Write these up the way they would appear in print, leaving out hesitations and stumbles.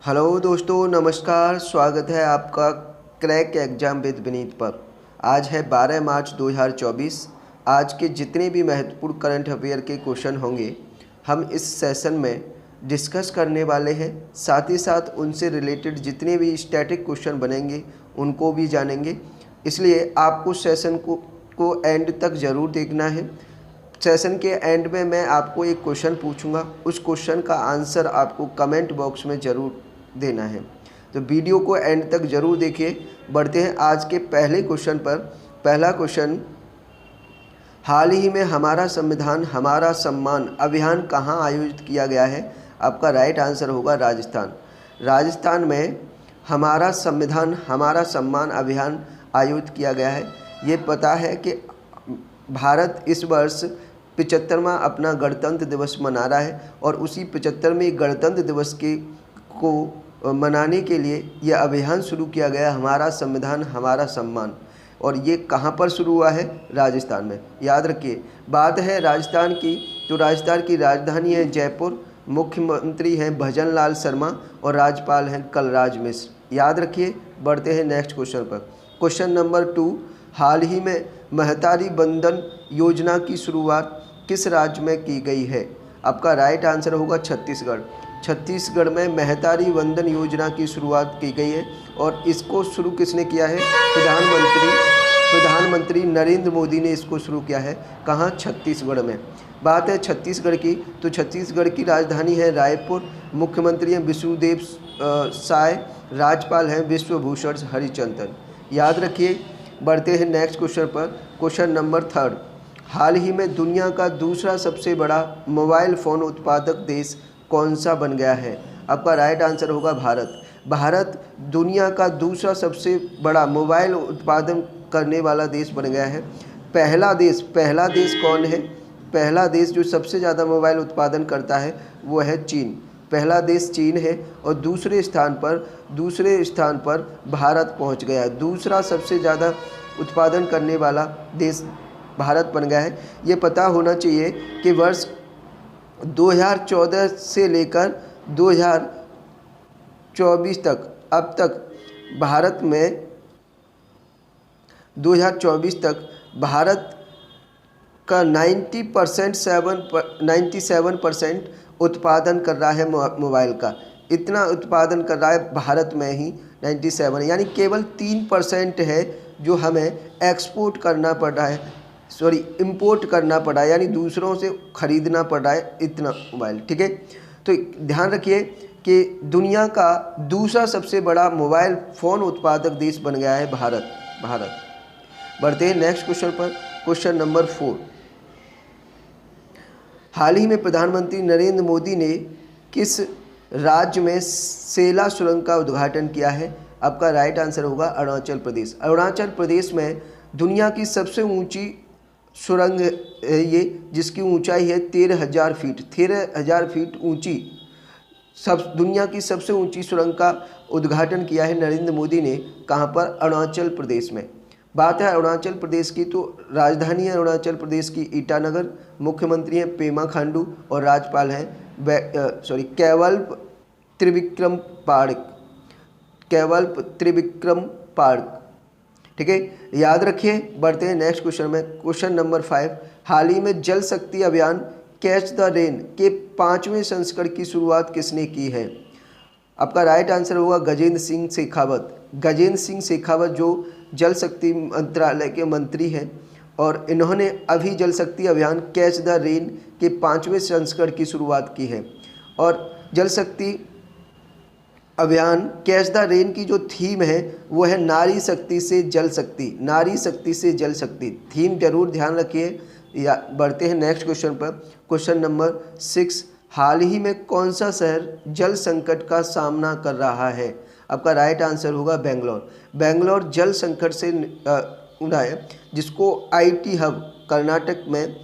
Hello दोस्तों, नमस्कार। स्वागत है आपका क्रैक एग्जाम विद विनीत पर। आज है 12 मार्च 2024। आज के जितने भी महत्वपूर्ण करंट अफेयर के क्वेश्चन होंगे हम इस सेशन में डिस्कस करने वाले हैं। साथ ही साथ उनसे रिलेटेड जितने भी स्टैटिक क्वेश्चन बनेंगे उनको भी जानेंगे। इसलिए आपको सेशन को एंड तक ज़रूर देखना है। सेशन के एंड में मैं आपको एक क्वेश्चन पूछूंगा, उस क्वेश्चन का आंसर आपको कमेंट बॉक्स में ज़रूर देना है। तो वीडियो को एंड तक ज़रूर देखिए। बढ़ते हैं आज के पहले क्वेश्चन पर। पहला क्वेश्चन, हाल ही में हमारा संविधान हमारा सम्मान अभियान कहाँ आयोजित किया गया है? आपका राइट आंसर होगा राजस्थान। राजस्थान में हमारा संविधान हमारा सम्मान अभियान आयोजित किया गया है। ये पता है कि भारत इस वर्ष 75वां अपना गणतंत्र दिवस मना रहा है और उसी 75वें गणतंत्र दिवस को मनाने के लिए यह अभियान शुरू किया गया, हमारा संविधान हमारा सम्मान। और ये कहाँ पर शुरू हुआ है? राजस्थान में। याद रखिए, बात है राजस्थान की तो राजस्थान की राजधानी है जयपुर, मुख्यमंत्री हैं भजन लाल शर्मा और राज्यपाल हैं कलराज मिश्र। याद रखिए। बढ़ते हैं नेक्स्ट क्वेश्चन पर। क्वेश्चन नंबर 2, हाल ही में महतारी बंधन योजना की शुरुआत किस राज्य में की गई है? आपका राइट आंसर होगा छत्तीसगढ़। छत्तीसगढ़ में महतारी बंधन योजना की शुरुआत की गई है और इसको शुरू किसने किया है? प्रधानमंत्री नरेंद्र मोदी ने इसको शुरू किया है। कहाँ? छत्तीसगढ़ में। बात है छत्तीसगढ़ की तो छत्तीसगढ़ की राजधानी है रायपुर, मुख्यमंत्री हैं विष्णुदेव साय, राज्यपाल हैं विश्वभूषण हरिचंदन। याद रखिए। बढ़ते हैं नेक्स्ट क्वेश्चन पर। क्वेश्चन नंबर 3, हाल ही में दुनिया का दूसरा सबसे बड़ा मोबाइल फ़ोन उत्पादक देश कौन सा बन गया है? आपका राइट आंसर होगा भारत। भारत दुनिया का दूसरा सबसे बड़ा मोबाइल उत्पादन करने वाला देश बन गया है। पहला देश कौन है? पहला देश जो सबसे ज़्यादा मोबाइल उत्पादन करता है वो है चीन। पहला देश चीन है और दूसरे स्थान पर भारत पहुंच गया है। दूसरा सबसे ज़्यादा उत्पादन करने वाला देश भारत बन गया है। ये पता होना चाहिए कि वर्ष 2014 से लेकर 2024 तक अब तक भारत में 2024 तक भारत का 97% उत्पादन कर रहा है मोबाइल का। इतना उत्पादन कर रहा है भारत में ही 97, यानी केवल 3% है जो हमें एक्सपोर्ट करना पड़ रहा है, इंपोर्ट करना पड़ा है, यानी दूसरों से ख़रीदना पड़ रहा है इतना मोबाइल। ठीक है, तो ध्यान रखिए कि दुनिया का दूसरा सबसे बड़ा मोबाइल फ़ोन उत्पादक देश बन गया है भारत। बढ़ते हैं नेक्स्ट क्वेश्चन पर। क्वेश्चन नंबर 4, हाल ही में प्रधानमंत्री नरेंद्र मोदी ने किस राज्य में सेला सुरंग का उद्घाटन किया है? आपका राइट आंसर होगा अरुणाचल प्रदेश। अरुणाचल प्रदेश में दुनिया की सबसे ऊंची सुरंग है ये, जिसकी ऊंचाई है 13,000 फीट। 13,000 फीट ऊंची दुनिया की सबसे ऊंची सुरंग का उद्घाटन किया है नरेंद्र मोदी ने। कहाँ पर? अरुणाचल प्रदेश में। बात है अरुणाचल प्रदेश की तो राजधानी है अरुणाचल प्रदेश की ईटानगर, मुख्यमंत्री हैं पेमा खांडू और राज्यपाल हैं कैवल्प त्रिविक्रम पार्क। ठीक है, याद रखिए। बढ़ते हैं नेक्स्ट क्वेश्चन में। क्वेश्चन नंबर 5, हाल ही में जल शक्ति अभियान कैच द रेन के 5वें संस्करण की शुरुआत किसने की है? आपका राइट आंसर होगा गजेंद्र सिंह शेखावत जो जल शक्ति मंत्रालय के मंत्री हैं और इन्होंने अभी जल शक्ति अभियान कैच द रेन के 5वें संस्करण की शुरुआत की है। और जल शक्ति अभियान कैच द रेन की जो थीम है वो है नारी शक्ति से जल शक्ति। थीम जरूर ध्यान रखिए। या बढ़ते हैं नेक्स्ट क्वेश्चन पर। क्वेश्चन नंबर 6, हाल ही में कौन सा शहर जल संकट का सामना कर रहा है? आपका राइट आंसर होगा बेंगलोर जल संकट से उड़ा है, जिसको आईटी हब कर्नाटक में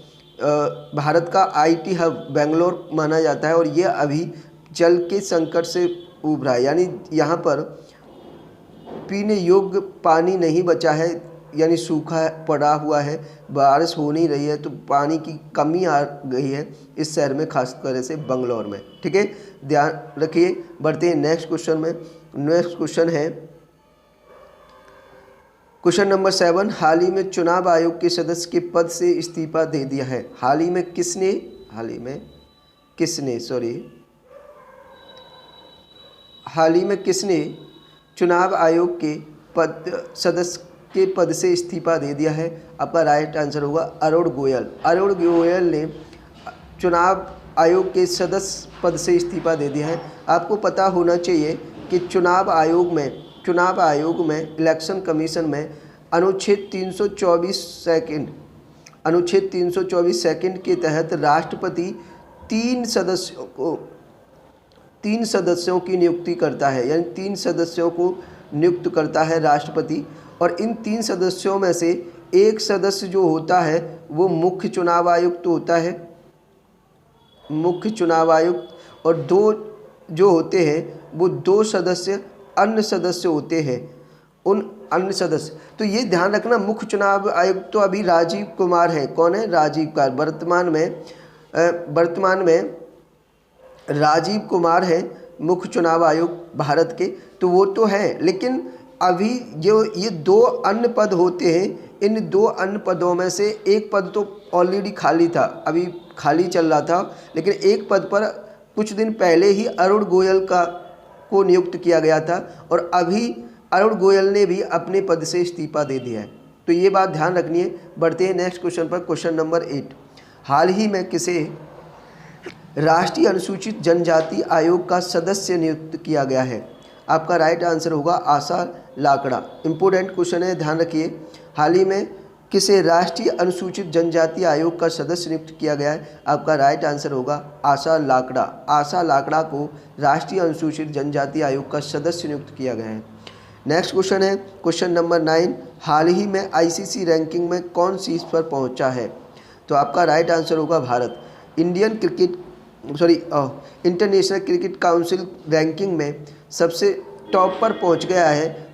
भारत का आईटी हब बेंगलोर माना जाता है और ये अभी जल के संकट से उभरा है, यानी यहाँ पर पीने योग्य पानी नहीं बचा है यानी सूखा पड़ा हुआ है, बारिश हो नहीं रही है, तो पानी की कमी आ गई है इस शहर में, खास तरह से बंगलौर में। ठीक है, ध्यान रखिए। बढ़ते हैं नेक्स्ट क्वेश्चन में। नेक्स्ट क्वेश्चन है क्वेश्चन नंबर 7। हाल ही में चुनाव आयोग के सदस्य के पद से इस्तीफा दे दिया है। हाल ही में किसने चुनाव आयोग के सदस्य के पद से इस्तीफा दे दिया है? आपका राइट आंसर होगा अरुण गोयल। अरुण गोयल ने चुनाव आयोग के सदस्य पद से इस्तीफा दे दिया है। आपको पता होना चाहिए कि चुनाव आयोग में इलेक्शन कमीशन में अनुच्छेद 324 सेकंड के तहत राष्ट्रपति 3 सदस्यों की नियुक्ति करता है, यानी 3 सदस्यों को नियुक्त करता है राष्ट्रपति। और इन 3 सदस्यों में से एक सदस्य जो होता है वो मुख्य चुनाव आयुक्त होता है, और 2 जो होते हैं वो 2 सदस्य अन्य सदस्य होते हैं। उन अन्य सदस्य, तो ये ध्यान रखना, मुख्य चुनाव आयुक्त तो अभी राजीव कुमार है। कौन है? राजीव कुमार। वर्तमान में राजीव कुमार है मुख्य चुनाव आयुक्त भारत के, तो वो तो है। लेकिन अभी जो ये 2 अन्य पद होते हैं, इन 2 अन्य पदों में से एक पद तो ऑलरेडी खाली था, अभी खाली चल रहा था, लेकिन एक पद पर कुछ दिन पहले ही अरुण गोयल को नियुक्त किया गया था, और अभी अरुण गोयल ने भी अपने पद से इस्तीफा दे दिया है। तो ये बात ध्यान रखनी है। बढ़ते हैं नेक्स्ट क्वेश्चन पर। Question number 8। हाल ही में किसे राष्ट्रीय अनुसूचित जनजाति आयोग का सदस्य नियुक्त किया गया है? आपका राइट आंसर होगा आशा लाकड़ा। इंपॉर्टेंट क्वेश्चन है, ध्यान रखिए। हाल ही में किसे राष्ट्रीय अनुसूचित जनजाति आयोग का सदस्य नियुक्त किया गया है? आपका राइट आंसर होगा आशा लाकड़ा। आशा लाकड़ा को राष्ट्रीय अनुसूचित जनजाति आयोग का सदस्य नियुक्त किया गया है। नेक्स्ट क्वेश्चन है क्वेश्चन नंबर 9। हाल ही में आईसीसी रैंकिंग में कौन शीर्ष पर पहुंचा है? तो आपका राइट आंसर होगा Bharat. International cricket council ranking में सबसे टॉप पर पहुंच गया है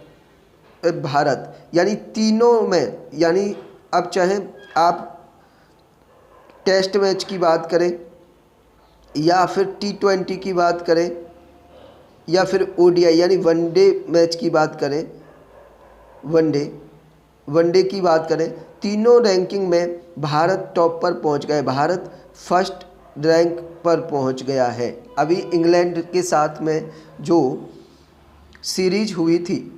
भारत, यानी तीनों में। यानी अब चाहे आप टेस्ट मैच की बात करें, या फिर T20 की बात करें, या फिर ओडीआई यानी वनडे मैच की बात करें, वनडे की बात करें, तीनों रैंकिंग में भारत टॉप पर पहुंच गया है। भारत फर्स्ट रैंक पर पहुंच गया है। अभी इंग्लैंड के साथ में जो सीरीज हुई थी,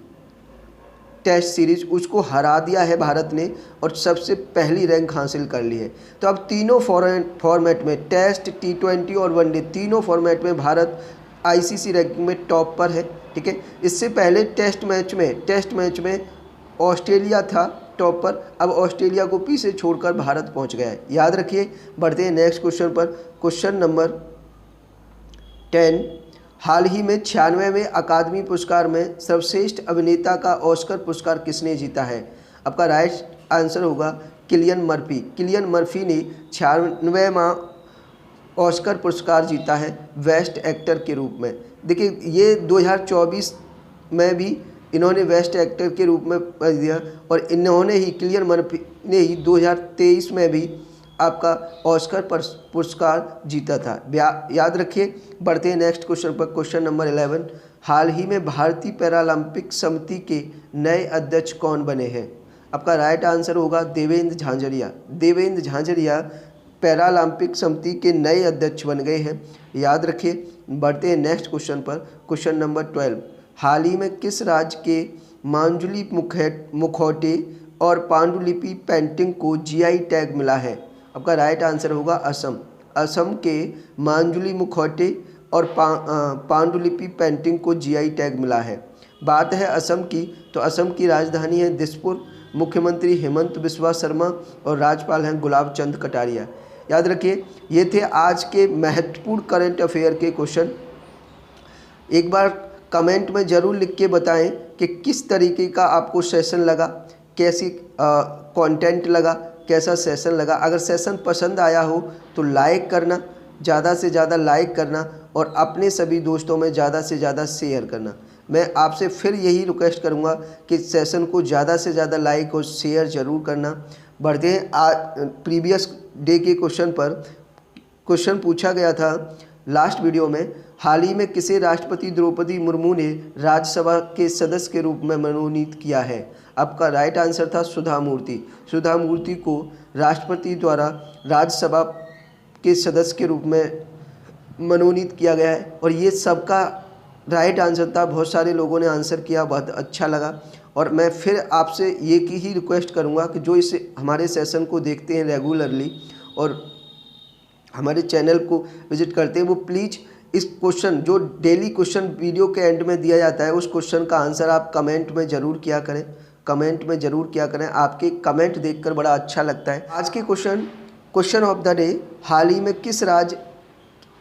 टेस्ट सीरीज, उसको हरा दिया है भारत ने, और सबसे पहली रैंक हासिल कर ली है। तो अब तीनों फॉर्मेट में, टेस्ट, T20 और वनडे, तीनों फॉर्मेट में भारत आईसीसी रैंकिंग में टॉप पर है। ठीक है, इससे पहले टेस्ट मैच में ऑस्ट्रेलिया था टॉप पर, अब ऑस्ट्रेलिया को पीछे छोड़कर भारत पहुंच गया है। याद रखिए। बढ़ते हैं नेक्स्ट क्वेश्चन पर। Question number 10। हाल ही में 96वें अकादमी पुरस्कार में सर्वश्रेष्ठ अभिनेता का ऑस्कर पुरस्कार किसने जीता है? आपका राइट आंसर होगा किलियन मर्फी। किलियन मर्फी ने 96वां ऑस्कर पुरस्कार जीता है बेस्ट एक्टर के रूप में। देखिए, ये 2024 में भी इन्होंने बेस्ट एक्टर के रूप में दिया, और इन्होंने ही, किलियन मर्फी ने ही 2023 में भी आपका ऑस्कर पुरस्कार जीता था। याद रखिए। बढ़ते हैं नेक्स्ट क्वेश्चन पर। Question number 11। हाल ही में भारतीय पैरालंपिक समिति के नए अध्यक्ष कौन बने हैं? आपका राइट आंसर होगा देवेंद्र झांझरिया। देवेंद्र झांझरिया पैरालंपिक समिति के नए अध्यक्ष बन गए हैं। याद रखिए। बढ़ते हैं नेक्स्ट क्वेश्चन पर। Question number 12। हाल ही में किस राज्य के मांजुली मुखौटे और पांडुलिपि पेंटिंग को जीआई टैग मिला है? आपका राइट आंसर होगा असम। असम के मांजुली मुखौटे और पांडुलिपि पेंटिंग को जीआई टैग मिला है। बात है असम की, तो असम की राजधानी है दिसपुर। मुख्यमंत्री हेमंत बिस्वा शर्मा और राज्यपाल हैं गुलाब चंद कटारिया। याद रखिए, ये थे आज के महत्वपूर्ण करंट अफेयर के क्वेश्चन। एक बार कमेंट में ज़रूर लिख के बताएं कि किस तरीके का आपको सेशन लगा, कैसी कंटेंट लगा, कैसा सेशन लगा। अगर सेशन पसंद आया हो तो लाइक करना, ज़्यादा से ज़्यादा लाइक करना, और अपने सभी दोस्तों में ज़्यादा से ज़्यादा शेयर करना। मैं आपसे फिर यही रिक्वेस्ट करूंगा कि सेशन को ज़्यादा से ज़्यादा लाइक और शेयर ज़रूर करना। बढ़ते हैं प्रीवियस डे के क्वेश्चन पर। क्वेश्चन पूछा गया था लास्ट वीडियो में, हाल ही में किसे राष्ट्रपति द्रौपदी मुर्मू ने राज्यसभा के सदस्य के रूप में मनोनीत किया है? आपका राइट आंसर था सुधा मूर्ति। सुधा मूर्ति को राष्ट्रपति द्वारा राज्यसभा के सदस्य के रूप में मनोनीत किया गया है और ये सबका राइट आंसर था। बहुत सारे लोगों ने आंसर किया, बहुत अच्छा लगा। और मैं फिर आपसे ये की ही रिक्वेस्ट करूँगा कि जो इस हमारे सेशन को देखते हैं रेगुलरली और हमारे चैनल को विजिट करते हैं, वो प्लीज़ इस क्वेश्चन जो डेली क्वेश्चन वीडियो के एंड में दिया जाता है, उस क्वेश्चन का आंसर आप कमेंट में ज़रूर किया करें। कमेंट में ज़रूर किया करें, आपके कमेंट देखकर बड़ा अच्छा लगता है। आज के क्वेश्चन ऑफ द डे, हाल ही में किस राज्य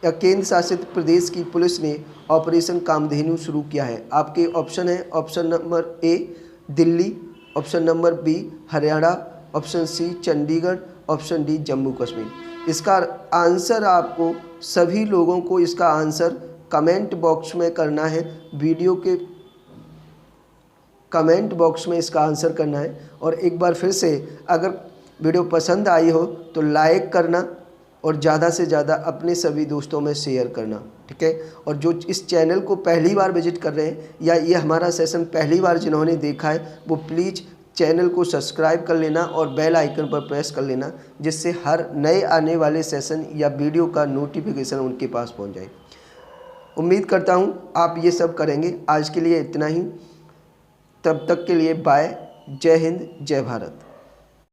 या केंद्र शासित प्रदेश की पुलिस ने ऑपरेशन कामधेनु शुरू किया है? आपके ऑप्शन है, option number A Delhi, option number B Haryana, option C Chandigarh, option D Jammu Kashmir. इसका आंसर आपको सभी लोगों को इसका आंसर कमेंट बॉक्स में करना है। वीडियो के कमेंट बॉक्स में इसका आंसर करना है। और एक बार फिर से, अगर वीडियो पसंद आई हो तो लाइक करना और ज़्यादा से ज़्यादा अपने सभी दोस्तों में शेयर करना, ठीक है। और जो इस चैनल को पहली बार विजिट कर रहे हैं या ये हमारा सेशन पहली बार जिन्होंने देखा है, वो प्लीज़ चैनल को सब्सक्राइब कर लेना और बेल आइकन पर प्रेस कर लेना, जिससे हर नए आने वाले सेशन या वीडियो का नोटिफिकेशन उनके पास पहुंच जाए। उम्मीद करता हूं आप ये सब करेंगे। आज के लिए इतना ही, तब तक के लिए बाय। जय हिंद, जय भारत।